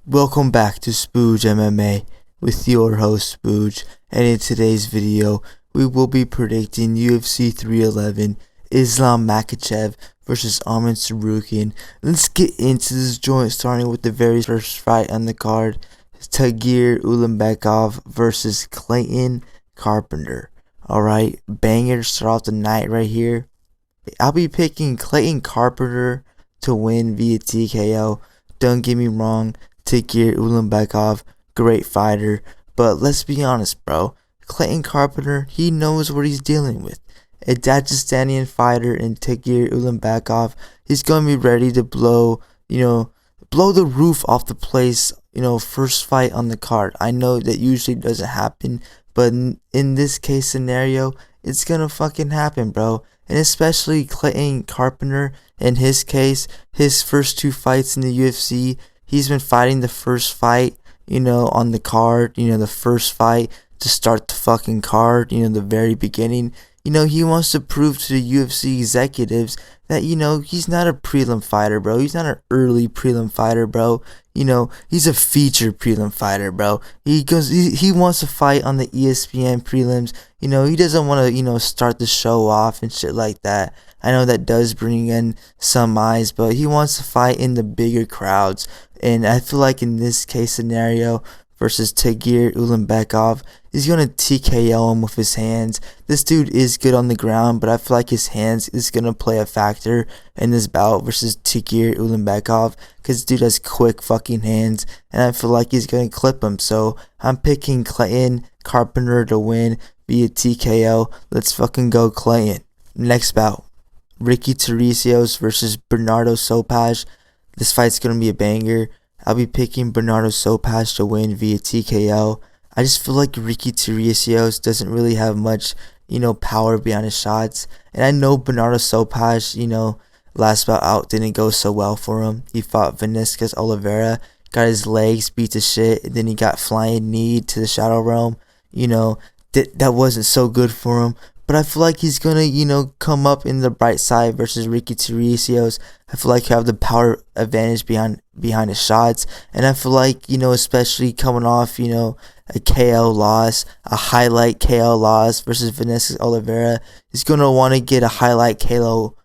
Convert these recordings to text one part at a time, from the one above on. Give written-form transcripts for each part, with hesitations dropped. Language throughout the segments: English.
Welcome back to Spooj MMA with your host Spooj, and in today's video we will be predicting UFC 311 Islam Makhachev versus Arman Tsarukyan. Let's get into this joint, starting with the very first fight on the card. Tagir Ulanbekov versus Clayton Carpenter. Alright, banger to start off the night right here. I'll be picking Clayton Carpenter to win via TKO. Don't get me wrong, Tagir Ulanbekov, great fighter, but let's be honest, bro. Clayton Carpenter, he knows what he's dealing with. A Dagestanian fighter in Tagir Ulanbekov, he's gonna be ready to blow the roof off the place, first fight on the card. I know that usually doesn't happen, but in this case scenario, it's gonna fucking happen, bro. And especially Clayton Carpenter, in his case, his first two fights in the UFC, he's been fighting the first fight, on the card, the first fight to start the fucking card, the very beginning. He wants to prove to the UFC executives that, he's not a prelim fighter, bro. He's not an early prelim fighter, bro. He's a feature prelim fighter, bro. He wants to fight on the ESPN prelims. He doesn't want to, start the show off and shit like that. I know that does bring in some eyes, but he wants to fight in the bigger crowds. And I feel like in this case scenario versus Tagir Ulanbekov, he's going to TKO him with his hands. This dude is good on the ground, but I feel like his hands is going to play a factor in this bout versus Tagir Ulanbekov, because this dude has quick fucking hands, and I feel like he's going to clip him. So I'm picking Clayton Carpenter to win via TKO. Let's fucking go Clayton. Next bout, Ricky Turcios versus Bernardo Sopaj. This fight's going to be a banger. I'll be picking Bernardo Sopaj to win via TKO. I just feel like Ricky Turcios doesn't really have much, power behind his shots. And I know Bernardo Sopaj, last bout out didn't go so well for him. He fought Vinicius Oliveira, got his legs beat to shit, and then he got flying knee to the Shadow Realm. That wasn't so good for him. But I feel like he's going to, come up in the bright side versus Ricky Turcios. I feel like he'll have the power advantage behind his shots. And I feel like, especially coming off, a KO loss, a highlight KO loss versus Vinicius Oliveira, he's going to want to get a highlight KO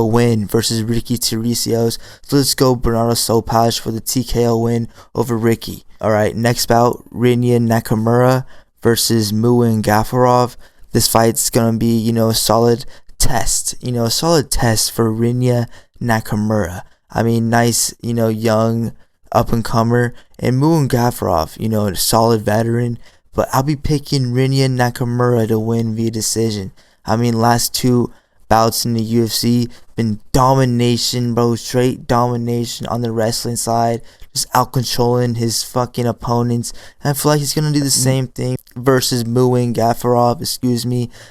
win versus Ricky Turcios. So let's go Bernardo Sopaj for the TKO win over Ricky. Alright, next bout, Rinya Nakamura versus Muin Gafurov. This fight's gonna be, a solid test, a solid test for Rinya Nakamura. I mean, nice, young up-and-comer, and Muin Gafurov, a solid veteran, but I'll be picking Rinya Nakamura to win via decision. I mean, last two bouts in the UFC, been domination, bro, straight domination on the wrestling side, just out-controlling his fucking opponents, and I feel like he's gonna do the same thing versus Muin Gafurov,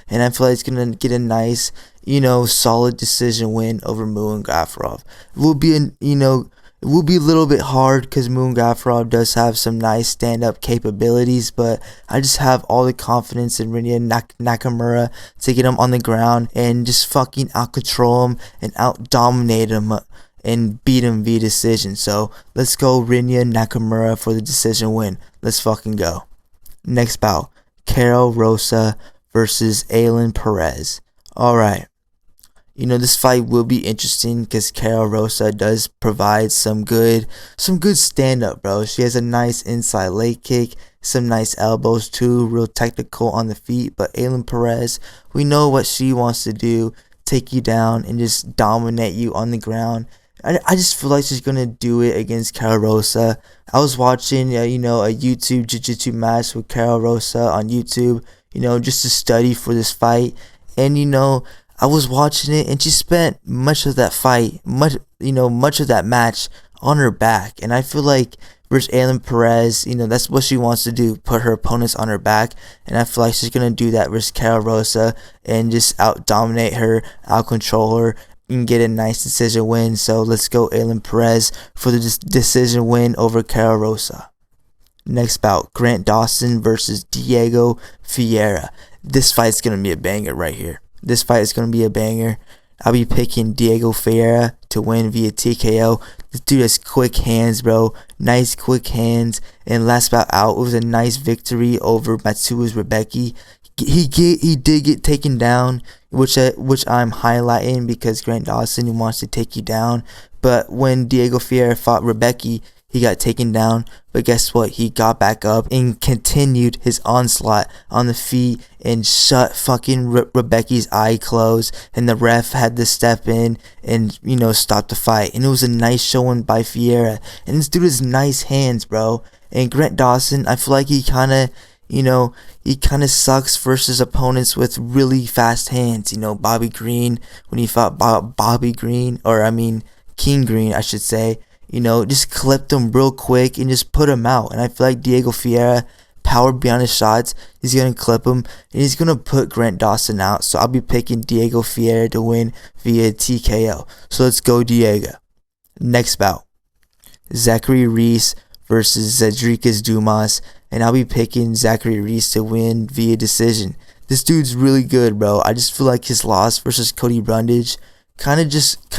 and I feel like he's gonna get a nice, solid decision win over Muin Gafurov. It will be a little bit hard because Muin Gafurov does have some nice stand-up capabilities, but I just have all the confidence in Rinya Nakamura to get him on the ground and just fucking out-control him and out-dominate him and beat him via decision. So let's go Rinya Nakamura for the decision win. Let's fucking go. Next bout, Karol Rosa versus Ailin Perez. Alright. This fight will be interesting because Karol Rosa does provide some good stand-up, bro. She has a nice inside leg kick, some nice elbows too, real technical on the feet. But Ailin Perez, we know what she wants to do, take you down and just dominate you on the ground. I just feel like she's going to do it against Karol Rosa. I was watching, a YouTube Jiu-Jitsu match with Karol Rosa on YouTube, just to study for this fight. And, I was watching it and she spent much of that fight, much of that match on her back. And I feel like versus Ailin Perez, that's what she wants to do, put her opponents on her back. And I feel like she's going to do that versus Karol Rosa and just out-dominate her, out-control her, and get a nice decision win. So let's go Ailin Perez for the decision win over Karol Rosa. Next bout, Grant Dawson versus Diego Ferreira. This fight's going to be a banger right here. This fight is going to be a banger. I'll be picking Diego Ferreira to win via TKO. This dude has quick hands, bro. Nice quick hands. And last bout out, it was a nice victory over Matsuo's Rebecca. He did get taken down, which I'm highlighting because Grant Dawson wants to take you down. But when Diego Ferreira fought Rebecca, he got taken down. But guess what? He got back up and continued his onslaught on the feet and shut fucking Rebecca's eye closed. And the ref had to step in and, stop the fight. And it was a nice showing by Ferreira. And this dude has nice hands, bro. And Grant Dawson, I feel like he kind of sucks versus opponents with really fast hands. Bobby Green, when he fought King Green, I should say, just clipped him real quick and just put him out. And I feel like Diego Ferreira, powered beyond his shots, he's going to clip him and he's going to put Grant Dawson out. So I'll be picking Diego Ferreira to win via TKO. So let's go Diego. Next bout, Zachary Reese versus Sedriques Dumas. And I'll be picking Zachary Reese to win via decision. This dude's really good, bro. I just feel like his loss versus Cody Brundage kind of just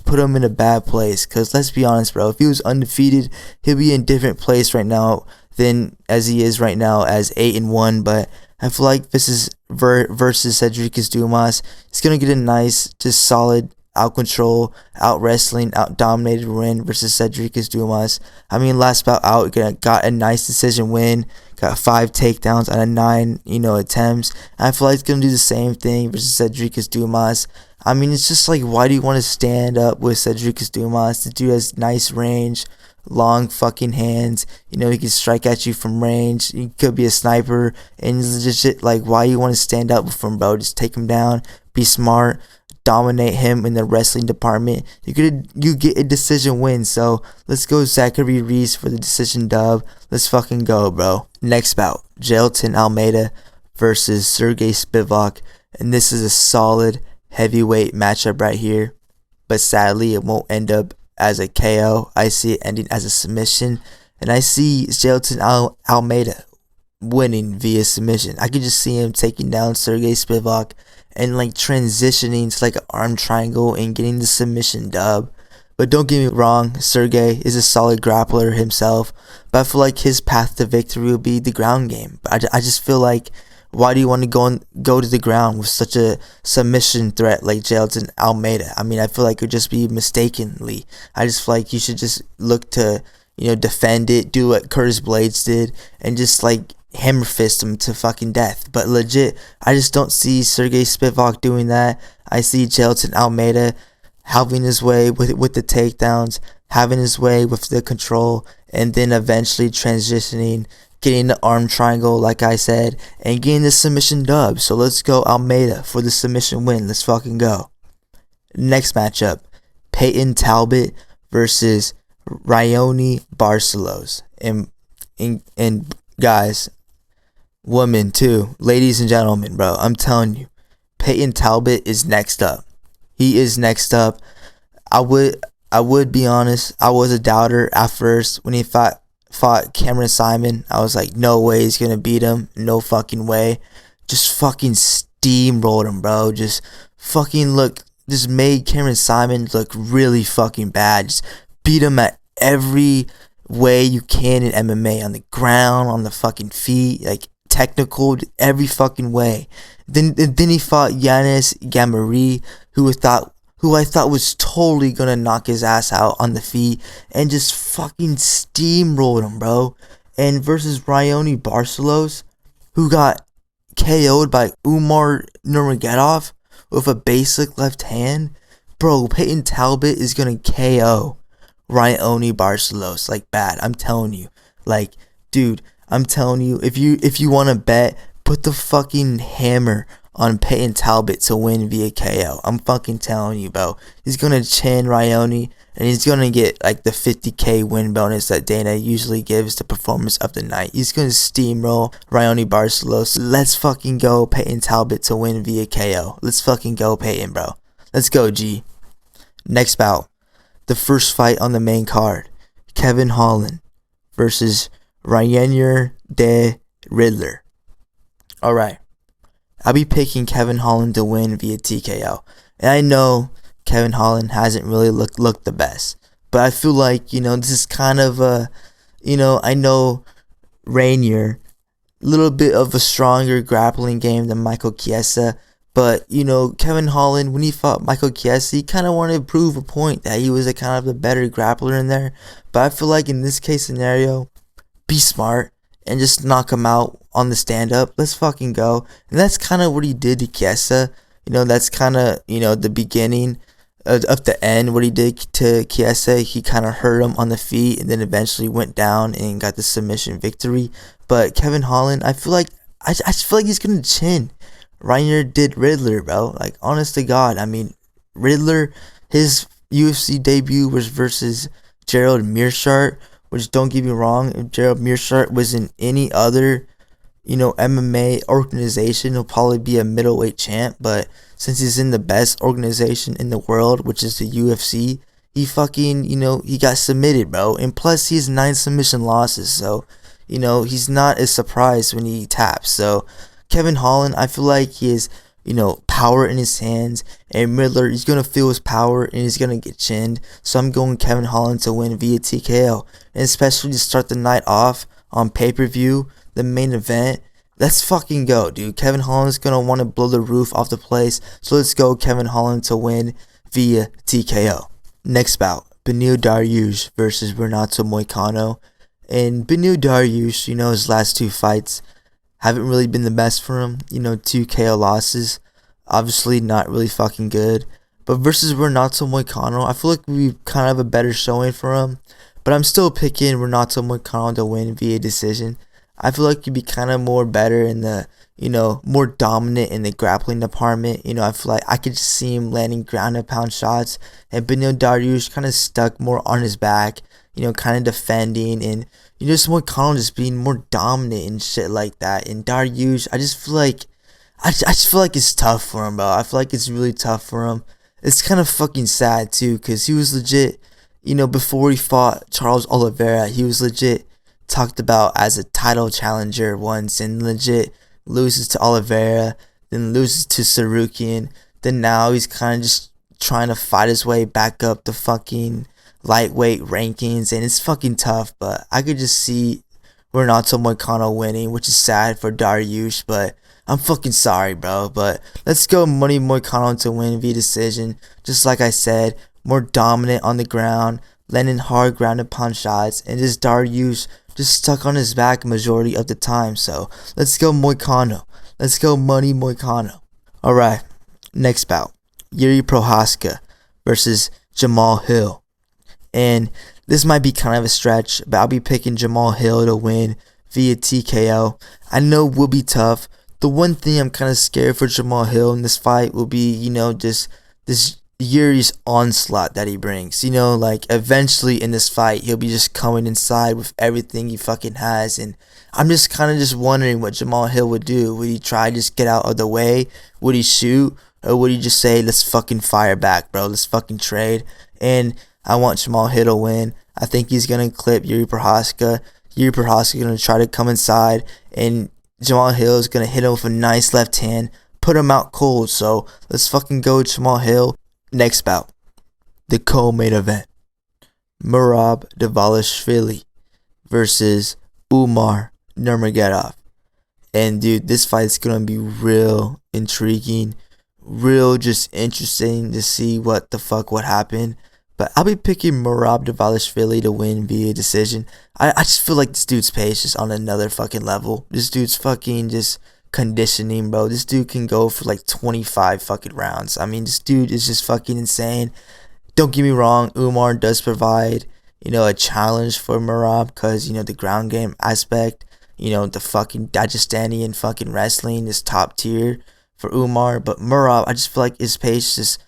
put him in a bad place. Because let's be honest, bro. If he was undefeated, he'll be in a different place right now than as he is right now as 8-1. But I feel like this is versus Sedriques Dumas. He's going to get a nice, just solid out control, out wrestling, out dominated win versus Sedriques Dumas. Last bout out, got a nice decision win, got 5 takedowns out of 9, attempts. And I feel like he's gonna do the same thing versus Sedriques Dumas. It's just like, why do you want to stand up with Sedriques Dumas? The dude has nice range, long fucking hands. He can strike at you from range. He could be a sniper, and it's just shit. Like, why you want to stand up with him, bro? Just take him down, be smart, dominate him in the wrestling department. You get a decision win. So let's go Zachary Reese for the decision dub. Let's fucking go, bro. Next bout, Jailton Almeida versus Serghei Spivac. And this is a solid heavyweight matchup right here. But sadly, it won't end up as a KO. I see it ending as a submission. And I see Jailton Almeida winning via submission. I could just see him taking down Serghei Spivac and transitioning to an arm triangle and getting the submission dub. But don't get me wrong, Serghei is a solid grappler himself, but I feel like his path to victory will be the ground game. But I just feel like, why do you want to go to the ground with such a submission threat like Jailton Almeida? I feel like it would just be mistakenly. I just feel like you should just look to defend it, do what Curtis Blades did, and just hammer fist him to fucking death. But legit, I just don't see Serghei Spivac doing that. I see Jailton Almeida having his way with the takedowns, having his way with the control, and then eventually transitioning, getting the arm triangle like I said, and getting the submission dub. So let's go Almeida for the submission win. Let's fucking go. Next matchup, Payton Talbott versus Raoni Barcelos. And guys, women too, ladies and gentlemen, bro, I'm telling you, Payton Talbott is next up. He is next up. I would be honest, I was a doubter at first when he fought Cameron Simon. I was like, no way he's gonna beat him, no fucking way. Just fucking steamrolled him, bro. Just made Cameron Simon look really fucking bad. Just beat him at every way you can in MMA, on the ground, on the fucking feet, technical, every fucking way. Then he fought Yanis Gamari, who I thought was totally gonna knock his ass out on the feet, and just fucking steamrolled him, bro. And versus Raoni Barcelos, who got KO'd by Umar Nurmagomedov with a basic left hand. Bro, Payton Talbott is gonna KO Raoni Barcelos bad. I'm telling you. Dude, I'm telling you, if you want to bet, put the fucking hammer on Payton Talbott to win via KO. I'm fucking telling you, bro. He's gonna chin Raoni, and he's gonna get the 50k win bonus that Dana usually gives the performance of the night. He's gonna steamroll Raoni Barcelos. Let's fucking go Payton Talbott to win via KO. Let's fucking go Payton, bro. Let's go, G. Next bout, the first fight on the main card, Kevin Holland versus Reinier de Riddler. Alright, I'll be picking Kevin Holland to win via TKO. And I know Kevin Holland hasn't really looked the best. But I feel like, this is kind of I know Rainier, a little bit of a stronger grappling game than Michael Chiesa. But, Kevin Holland, when he fought Michael Chiesa, he kind of wanted to prove a point that he was a kind of the better grappler in there. But I feel like in this case scenario, be smart and just knock him out on the stand-up. Let's fucking go. And that's kind of what he did to Chiesa. That's kind of, the beginning of the end, what he did to Chiesa. He kind of hurt him on the feet and then eventually went down and got the submission victory. But Kevin Holland, I feel like he's going to chin. Reiner did Riddler, bro. Like, honest to God. I mean, Riddler, his UFC debut was versus Gerald Meerschaert, which, don't get me wrong, if Gerald Meerschaert was in any other, MMA organization, he'll probably be a middleweight champ. But since he's in the best organization in the world, which is the UFC, he fucking, he got submitted, bro. And plus, he has 9 submission losses. So, he's not as surprised when he taps. So, Kevin Holland, I feel like he has, power in his hands. And Riddler, he's going to feel his power and he's going to get chinned. So I'm going Kevin Holland to win via TKO. And especially to start the night off on pay-per-view, the main event. Let's fucking go, dude. Kevin Holland's going to want to blow the roof off the place. So let's go Kevin Holland to win via TKO. Next bout, Beneil Dariush versus Renato Moicano. And Beneil Dariush, his last 2 fights haven't really been the best for him. 2 KO losses. Obviously not really fucking good. But versus Renato Moicano, I feel like we kind of have a better showing for him. But I'm still picking Renato Moicano to win via decision. I feel like he'd be kind of more better in the, more dominant in the grappling department. I feel like I could just see him landing ground and pound shots. And Beneil Dariush kind of stuck more on his back, kind of defending. And, just Moicano just being more dominant and shit like that. And Dariush, I just feel like it's tough for him, bro. I feel like it's really tough for him. It's kind of fucking sad, too, because he was legit, before he fought Charles Oliveira, he was legit talked about as a title challenger once, and legit loses to Oliveira, then loses to Tsarukyan, then now he's kind of just trying to fight his way back up the fucking lightweight rankings, and it's fucking tough. But I could just see Renato Moicano winning, which is sad for Dariush, but I'm fucking sorry, bro. But let's go Money Moicano to win via decision. Just like I said, more dominant on the ground, landing hard ground and pound shots, and just Dariush just stuck on his back majority of the time. So let's go Moicano. Let's go Money Moicano. Alright, next bout, Yuri Prochazka versus Jamal Hill. And this might be kind of a stretch, but I'll be picking Jamal Hill to win via TKO. I know it will be tough. The one thing I'm kind of scared for Jamal Hill in this fight will be, just this Yuri's onslaught that he brings. Like eventually in this fight, he'll be just coming inside with everything he fucking has. And I'm just kind of just wondering what Jamal Hill would do. Would he try to just get out of the way? Would he shoot? Or would he just say, let's fucking fire back, bro. Let's fucking trade. And I want Jamal Hill to win. I think he's going to clip Yuri Prochazka. Yuri Prochazka is going to try to come inside. And Jamal Hill is going to hit him with a nice left hand. Put him out cold. So let's fucking go Jamal Hill. Next bout, the co-main event, Merab Dvalishvili versus Umar Nurmagomedov. And dude, this fight's gonna be real intriguing, real just interesting to see what the fuck would happen. But I'll be picking Merab Dvalishvili to win via decision. I just feel like this dude's pace is on another fucking level. This dude's fucking just conditioning, bro. This dude can go for like 25 fucking rounds. I mean, this dude is just fucking insane. Don't get me wrong, Umar does provide, a challenge for Merab because, the ground game aspect, the fucking Dagestani fucking wrestling is top tier for Umar. But Merab, I just feel like his pace is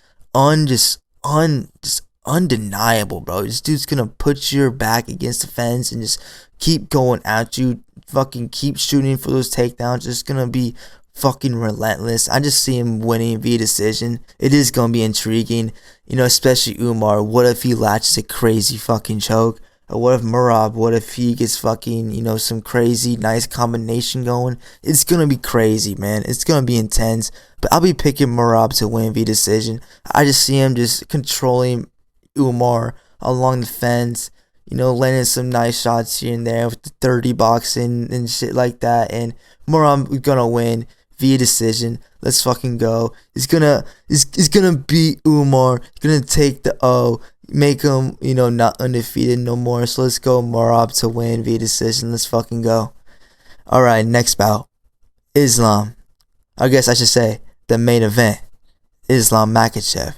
undeniable, bro. This dude's gonna put your back against the fence and just keep going at you, fucking keep shooting for those takedowns. It's gonna be fucking relentless. I just see him winning via decision. It is gonna be intriguing, especially Umar. What if he latches a crazy fucking choke? Or what if Murab, what if he gets fucking, some crazy nice combination going? It's gonna be crazy, man. It's gonna be intense. But I'll be picking Murab to win via decision. I just see him just controlling Umar along the fence, landing some nice shots here and there with the 30 boxing and shit like that. And Murab gonna win via decision. Let's fucking go. He's gonna beat Umar. He's gonna take the O, make him, not undefeated no more. So let's go Murab to win via decision. Let's fucking go. Alright, next bout. Islam. I guess I should say the main event. Islam Makhachev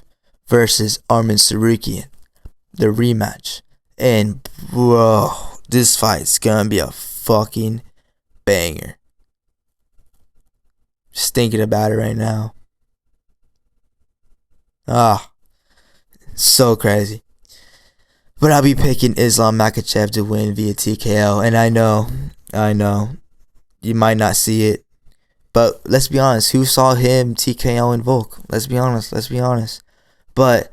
versus Arman Tsarukyan. The rematch. And bro, this fight's gonna be a fucking banger. Just thinking about it right now. So crazy. But I'll be picking Islam Makhachev to win via TKO. And I know, you might not see it. But let's be honest, who saw him TKO in Volk? Let's be honest. But,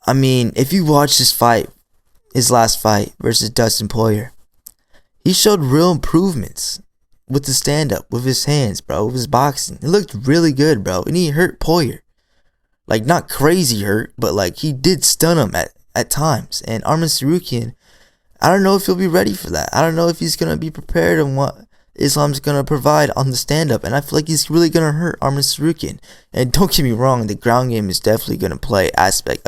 I mean, if you watch this fight, his last fight versus Dustin Poirier, he showed real improvements with the stand-up, with his hands, bro, with his boxing. It looked really good, bro. And he hurt Poirier. Like, not crazy hurt, but, like, he did stun him at times. And Arman Tsarukyan, I don't know if he'll be ready for that. I don't know if he's going to be prepared on what Islam's going to provide on the stand-up. And I feel like he's really going to hurt Arman Tsarukyan. And don't get me wrong, the ground game is definitely going to play aspect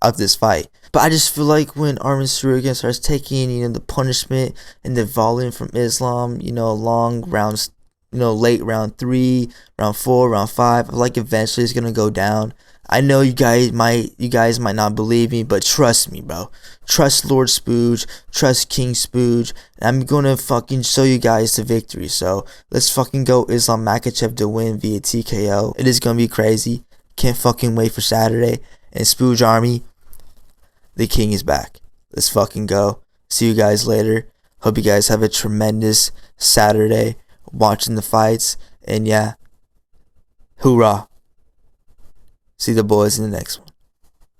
of this fight. But I just feel like when Arman Tsarukyan starts taking, the punishment and the volume from Islam, long rounds, late round 3, round 4, round 5, I feel like eventually it's gonna go down. I know you guys might not believe me, but trust me, bro. Trust Lord Spooge, trust King Spooge, and I'm gonna fucking show you guys the victory. So let's fucking go Islam Makhachev to win via TKO. It is gonna be crazy. Can't fucking wait for Saturday. And Spooge Army, the king is back. Let's fucking go. See you guys later. Hope you guys have a tremendous Saturday watching the fights. And yeah, hoorah. See the boys in the next one.